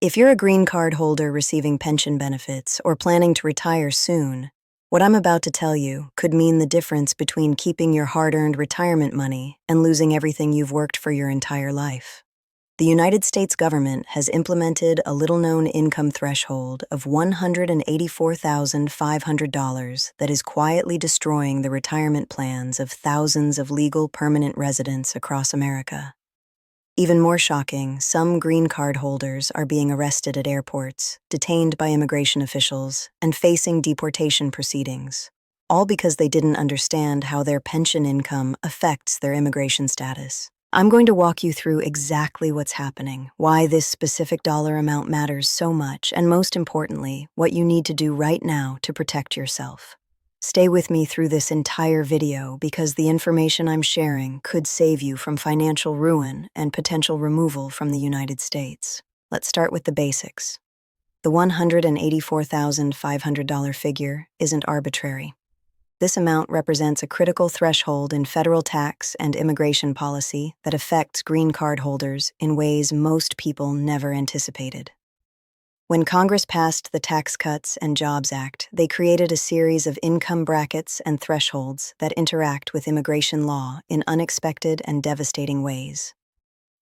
If you're a green card holder receiving pension benefits or planning to retire soon, what I'm about to tell you could mean the difference between keeping your hard-earned retirement money and losing everything you've worked for your entire life. The United States government has implemented a little-known income threshold of $184,500 that is quietly destroying the retirement plans of thousands of legal permanent residents across America. Even more shocking, some green card holders are being arrested at airports, detained by immigration officials, and facing deportation proceedings, all because they didn't understand how their pension income affects their immigration status. I'm going to walk you through exactly what's happening, why this specific dollar amount matters so much, and most importantly, what you need to do right now to protect yourself. Stay with me through this entire video because the information I'm sharing could save you from financial ruin and potential removal from the United States. Let's start with the basics. The $184,500 figure isn't arbitrary. This amount represents a critical threshold in federal tax and immigration policy that affects green card holders in ways most people never anticipated. When Congress passed the Tax Cuts and Jobs Act, they created a series of income brackets and thresholds that interact with immigration law in unexpected and devastating ways.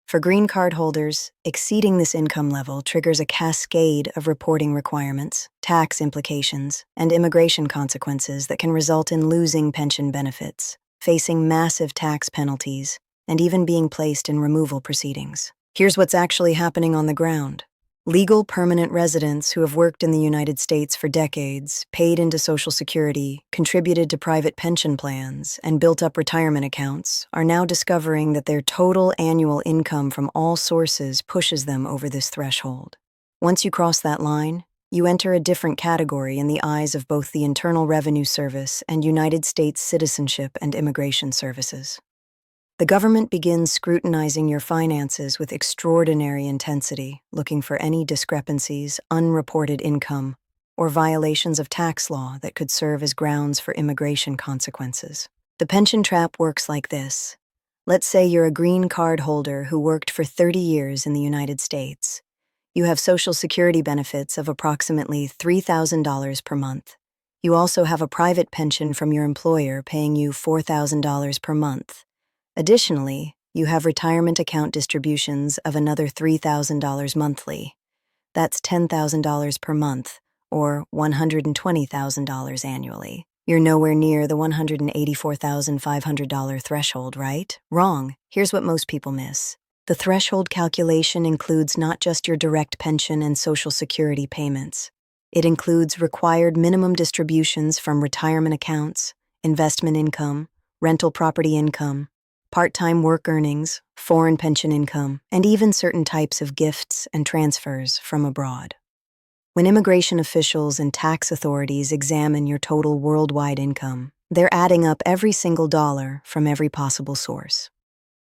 For green card holders, exceeding this income level triggers a cascade of reporting requirements, tax implications, and immigration consequences that can result in losing pension benefits, facing massive tax penalties, and even being placed in removal proceedings. Here's what's actually happening on the ground. Legal permanent residents who have worked in the United States for decades, paid into Social Security, contributed to private pension plans, and built up retirement accounts are now discovering that their total annual income from all sources pushes them over this threshold. Once you cross that line, you enter a different category in the eyes of both the Internal Revenue Service and United States Citizenship and Immigration Services. The government begins scrutinizing your finances with extraordinary intensity, looking for any discrepancies, unreported income, or violations of tax law that could serve as grounds for immigration consequences. The pension trap works like this. Let's say you're a green card holder who worked for 30 years in the United States. You have Social Security benefits of approximately $3,000 per month. You also have a private pension from your employer paying you $4,000 per month. Additionally, you have retirement account distributions of another $3,000 monthly. That's $10,000 per month, or $120,000 annually. You're nowhere near the $184,500 threshold, right? Wrong. Here's what most people miss. The threshold calculation includes not just your direct pension and Social Security payments. It includes required minimum distributions from retirement accounts, investment income, rental property income, part-time work earnings, foreign pension income, and even certain types of gifts and transfers from abroad. When immigration officials and tax authorities examine your total worldwide income, they're adding up every single dollar from every possible source.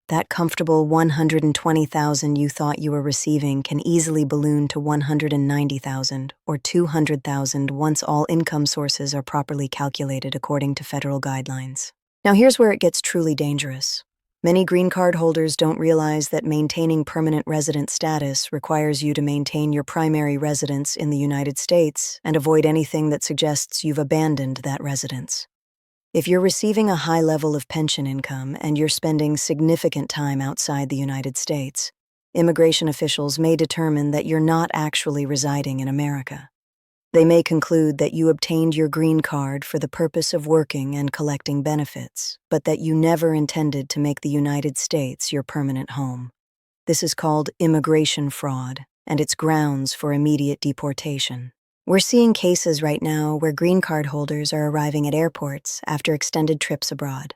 That comfortable $120,000 you thought you were receiving can easily balloon to $190,000 or $200,000 once all income sources are properly calculated according to federal guidelines. Now here's where it gets truly dangerous. Many green card holders don't realize that maintaining permanent resident status requires you to maintain your primary residence in the United States and avoid anything that suggests you've abandoned that residence. If you're receiving a high level of pension income and you're spending significant time outside the United States, immigration officials may determine that you're not actually residing in America. They may conclude that you obtained your green card for the purpose of working and collecting benefits, but that you never intended to make the United States your permanent home. This is called immigration fraud, and it's grounds for immediate deportation. We're seeing cases right now where green card holders are arriving at airports after extended trips abroad.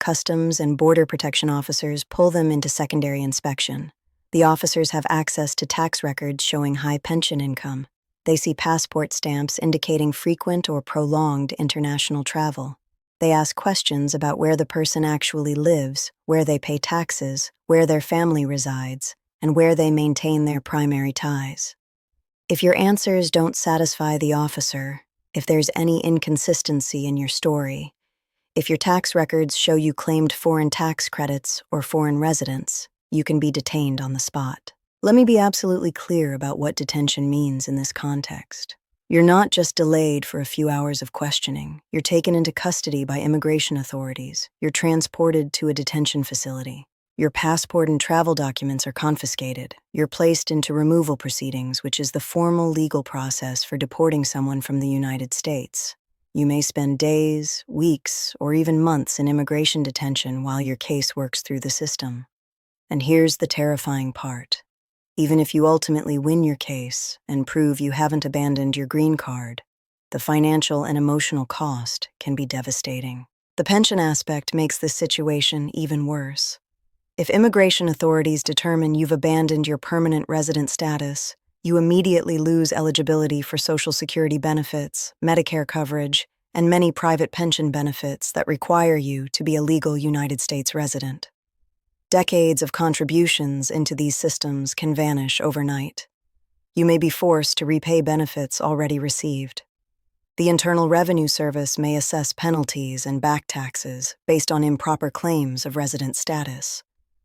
Customs and Border Protection officers pull them into secondary inspection. The officers have access to tax records showing high pension income. They see passport stamps indicating frequent or prolonged international travel. They ask questions about where the person actually lives, where they pay taxes, where their family resides, and where they maintain their primary ties. If your answers don't satisfy the officer, if there's any inconsistency in your story, if your tax records show you claimed foreign tax credits or foreign residence, you can be detained on the spot. Let me be absolutely clear about what detention means in this context. You're not just delayed for a few hours of questioning. You're taken into custody by immigration authorities. You're transported to a detention facility. Your passport and travel documents are confiscated. You're placed into removal proceedings, which is the formal legal process for deporting someone from the United States. You may spend days, weeks, or even months in immigration detention while your case works through the system. And here's the terrifying part. Even if you ultimately win your case and prove you haven't abandoned your green card, the financial and emotional cost can be devastating. The pension aspect makes this situation even worse. If immigration authorities determine you've abandoned your permanent resident status, you immediately lose eligibility for Social Security benefits, Medicare coverage, and many private pension benefits that require you to be a legal United States resident. Decades of contributions into these systems can vanish overnight. You may be forced to repay benefits already received. The Internal Revenue Service may assess penalties and back taxes based on improper claims of resident status.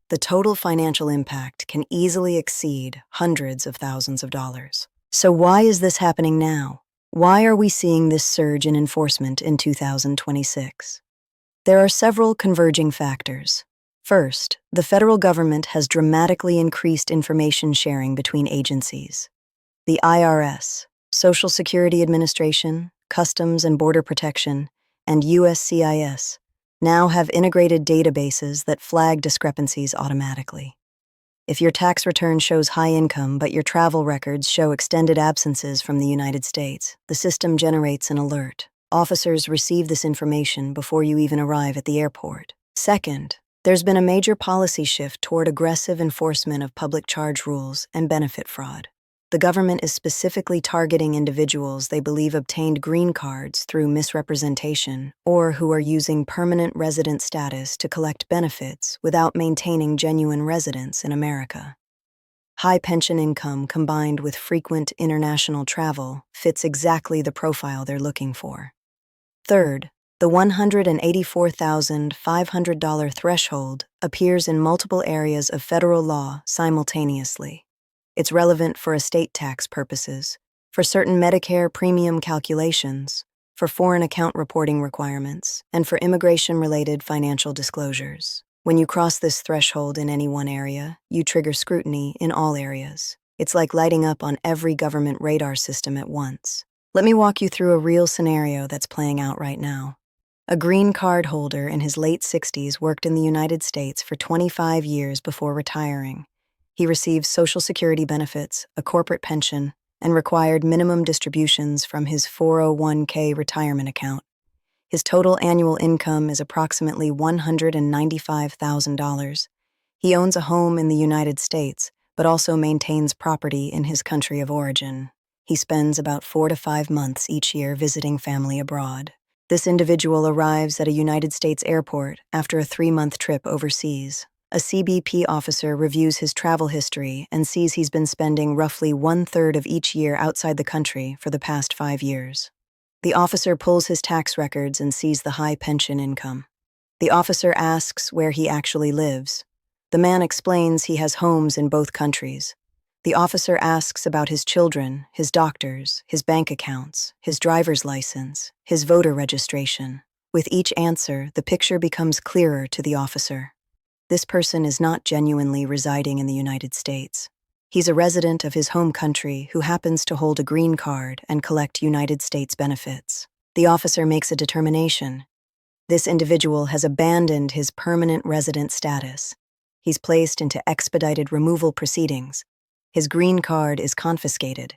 The total financial impact can easily exceed hundreds of thousands of dollars. So why is this happening now? Why are we seeing this surge in enforcement in 2026? There are several converging factors. First, the federal government has dramatically increased information sharing between agencies. The IRS, Social Security Administration, Customs and Border Protection, and USCIS now have integrated databases that flag discrepancies automatically. If your tax return shows high income but your travel records show extended absences from the United States, the system generates an alert. Officers receive this information before you even arrive at the airport. Second, there's been a major policy shift toward aggressive enforcement of public charge rules and benefit fraud. The government is specifically targeting individuals they believe obtained green cards through misrepresentation or who are using permanent resident status to collect benefits without maintaining genuine residence in America. High pension income combined with frequent international travel fits exactly the profile they're looking for. Third, the $184,500 threshold appears in multiple areas of federal law simultaneously. It's relevant for estate tax purposes, for certain Medicare premium calculations, for foreign account reporting requirements, and for immigration-related financial disclosures. When you cross this threshold in any one area, you trigger scrutiny in all areas. It's like lighting up on every government radar system at once. Let me walk you through a real scenario that's playing out right now. A green card holder in his late 60s worked in the United States for 25 years before retiring. He received Social Security benefits, a corporate pension, and required minimum distributions from his 401k retirement account. His total annual income is approximately $195,000. He owns a home in the United States, but also maintains property in his country of origin. He spends about 4 to 5 months each year visiting family abroad. This individual arrives at a United States airport after a 3-month trip overseas. A CBP officer reviews his travel history and sees he's been spending roughly 1/3 of each year outside the country for the past 5 years. The officer pulls his tax records and sees the high pension income. The officer asks where he actually lives. The man explains he has homes in both countries. The officer asks about his children, his doctors, his bank accounts, his driver's license, his voter registration. With each answer, the picture becomes clearer to the officer. This person is not genuinely residing in the United States. He's a resident of his home country who happens to hold a green card and collect United States benefits. The officer makes a determination. This individual has abandoned his permanent resident status. He's placed into expedited removal proceedings. His green card is confiscated.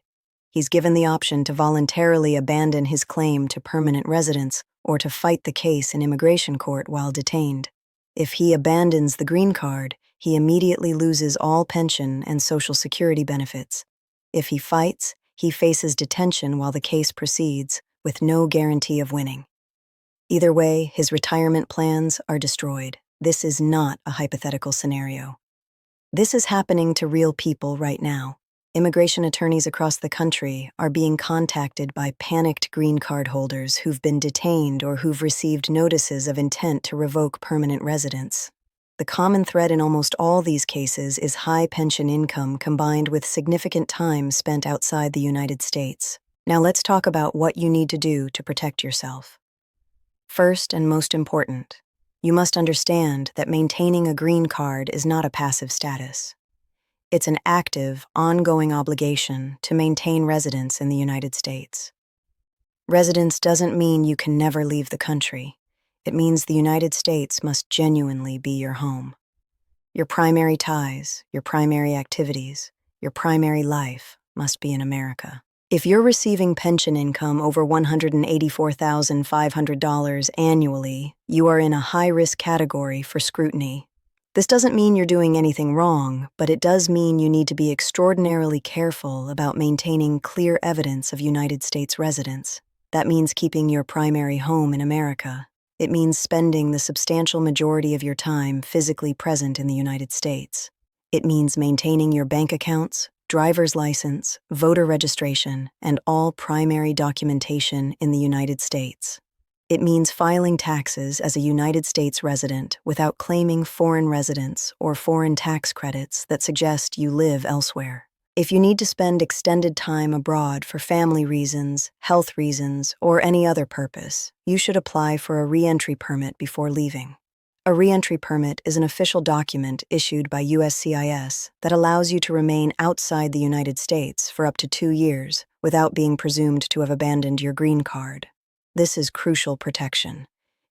He's given the option to voluntarily abandon his claim to permanent residence or to fight the case in immigration court while detained. If he abandons the green card, he immediately loses all pension and Social Security benefits. If he fights, he faces detention while the case proceeds, with no guarantee of winning. Either way, his retirement plans are destroyed. This is not a hypothetical scenario. This is happening to real people right now. Immigration attorneys across the country are being contacted by panicked green card holders who've been detained or who've received notices of intent to revoke permanent residence. The common thread in almost all these cases is high pension income combined with significant time spent outside the United States. Now let's talk about what you need to do to protect yourself. First and most important, you must understand that maintaining a green card is not a passive status. It's an active, ongoing obligation to maintain residence in the United States. Residence doesn't mean you can never leave the country. It means the United States must genuinely be your home. Your primary ties, your primary activities, your primary life must be in America. If you're receiving pension income over $184,500 annually, you are in a high-risk category for scrutiny. This doesn't mean you're doing anything wrong, but it does mean you need to be extraordinarily careful about maintaining clear evidence of United States residence. That means keeping your primary home in America. It means spending the substantial majority of your time physically present in the United States. It means maintaining your bank accounts, driver's license, voter registration, and all primary documentation in the United States. It means filing taxes as a United States resident without claiming foreign residence or foreign tax credits that suggest you live elsewhere. If you need to spend extended time abroad for family reasons, health reasons, or any other purpose, you should apply for a re-entry permit before leaving. A re-entry permit is an official document issued by USCIS that allows you to remain outside the United States for up to 2 years without being presumed to have abandoned your green card. This is crucial protection.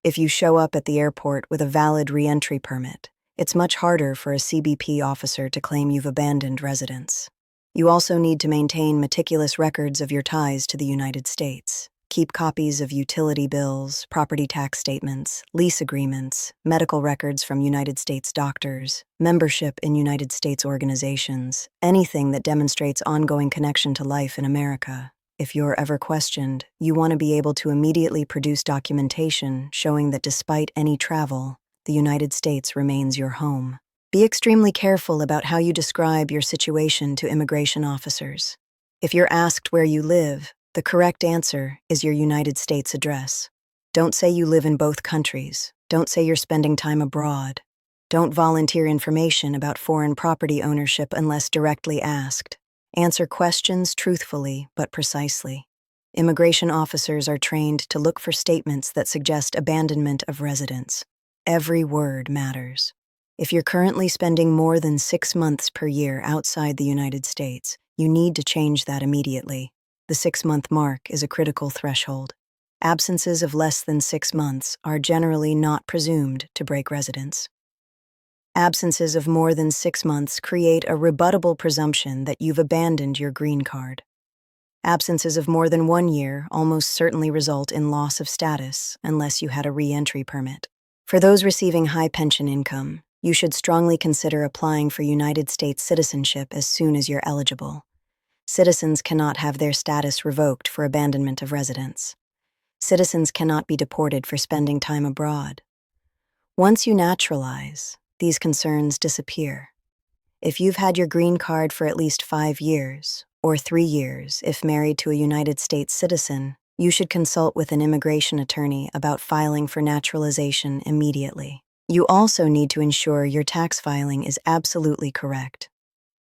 If you show up at the airport with a valid re-entry permit, it's much harder for a CBP officer to claim you've abandoned residence. You also need to maintain meticulous records of your ties to the United States. Keep copies of utility bills, property tax statements, lease agreements, medical records from United States doctors, membership in United States organizations, anything that demonstrates ongoing connection to life in America. If you're ever questioned, you want to be able to immediately produce documentation showing that despite any travel, the United States remains your home. Be extremely careful about how you describe your situation to immigration officers. If you're asked where you live, the correct answer is your United States address. Don't say you live in both countries. Don't say you're spending time abroad. Don't volunteer information about foreign property ownership unless directly asked. Answer questions truthfully but precisely. Immigration officers are trained to look for statements that suggest abandonment of residence. Every word matters. If you're currently spending more than 6 months per year outside the United States, you need to change that immediately. The 6-month mark is a critical threshold. Absences of less than 6 months are generally not presumed to break residence. Absences of more than 6 months create a rebuttable presumption that you've abandoned your green card. Absences of more than 1 year almost certainly result in loss of status unless you had a re-entry permit. For those receiving high pension income, you should strongly consider applying for United States citizenship as soon as you're eligible. Citizens cannot have their status revoked for abandonment of residence. Citizens cannot be deported for spending time abroad. Once you naturalize, these concerns disappear. If you've had your green card for at least 5 years, or 3 years if married to a United States citizen, you should consult with an immigration attorney about filing for naturalization immediately. You also need to ensure your tax filing is absolutely correct.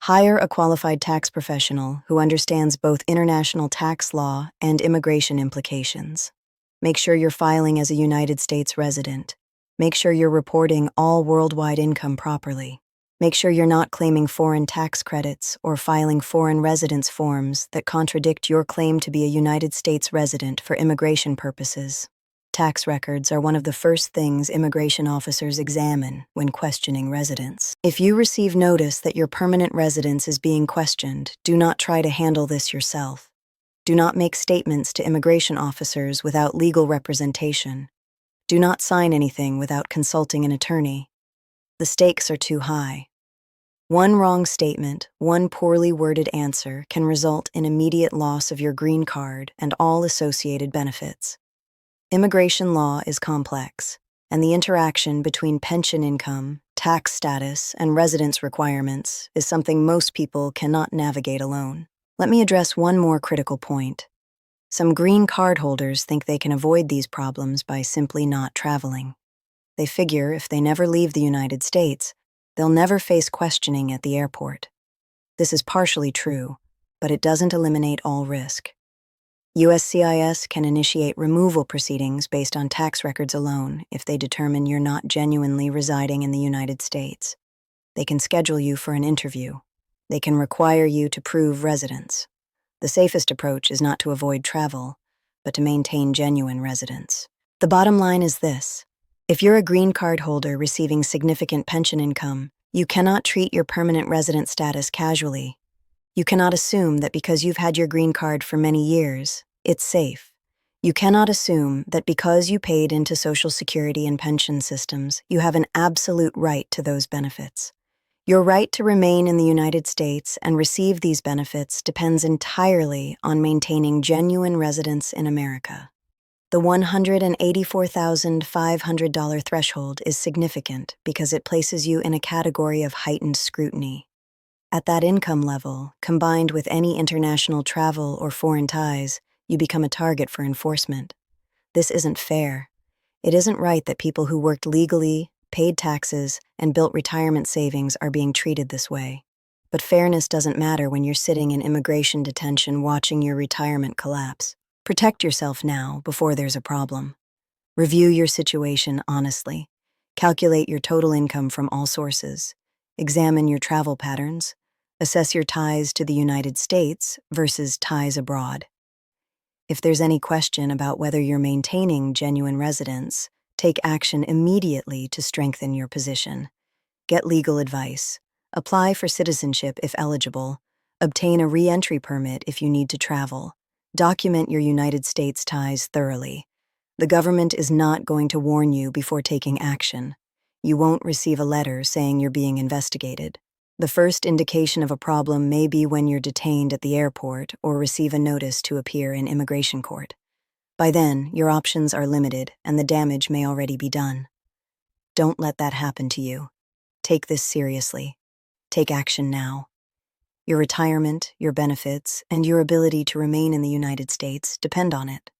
Hire a qualified tax professional who understands both international tax law and immigration implications. Make sure you're filing as a United States resident. Make sure you're reporting all worldwide income properly. Make sure you're not claiming foreign tax credits or filing foreign residence forms that contradict your claim to be a United States resident for immigration purposes. Tax records are one of the first things immigration officers examine when questioning residents. If you receive notice that your permanent residence is being questioned, do not try to handle this yourself. Do not make statements to immigration officers without legal representation. Do not sign anything without consulting an attorney. The stakes are too high. One wrong statement, one poorly worded answer can result in immediate loss of your green card and all associated benefits. Immigration law is complex, and the interaction between pension income, tax status, and residence requirements is something most people cannot navigate alone. Let me address one more critical point. Some green card holders think they can avoid these problems by simply not traveling. They figure if they never leave the United States, they'll never face questioning at the airport. This is partially true, but it doesn't eliminate all risk. USCIS can initiate removal proceedings based on tax records alone if they determine you're not genuinely residing in the United States. They can schedule you for an interview. They can require you to prove residence. The safest approach is not to avoid travel, but to maintain genuine residence. The bottom line is this: if you're a green card holder receiving significant pension income, you cannot treat your permanent resident status casually. You cannot assume that because you've had your green card for many years, it's safe. You cannot assume that because you paid into Social Security and pension systems, you have an absolute right to those benefits. Your right to remain in the United States and receive these benefits depends entirely on maintaining genuine residence in America. The $184,500 threshold is significant because it places you in a category of heightened scrutiny. At that income level, combined with any international travel or foreign ties, you become a target for enforcement. This isn't fair. It isn't right that people who worked legally, paid taxes, and built retirement savings are being treated this way. But fairness doesn't matter when you're sitting in immigration detention watching your retirement collapse. Protect yourself now before there's a problem. Review your situation honestly. Calculate your total income from all sources. Examine your travel patterns. Assess your ties to the United States versus ties abroad. If there's any question about whether you're maintaining genuine residence, take action immediately to strengthen your position. Get legal advice. Apply for citizenship if eligible. Obtain a re-entry permit if you need to travel. Document your United States ties thoroughly. The government is not going to warn you before taking action. You won't receive a letter saying you're being investigated. The first indication of a problem may be when you're detained at the airport or receive a notice to appear in immigration court. By then, your options are limited and the damage may already be done. Don't let that happen to you. Take this seriously. Take action now. Your retirement, your benefits, and your ability to remain in the United States depend on it.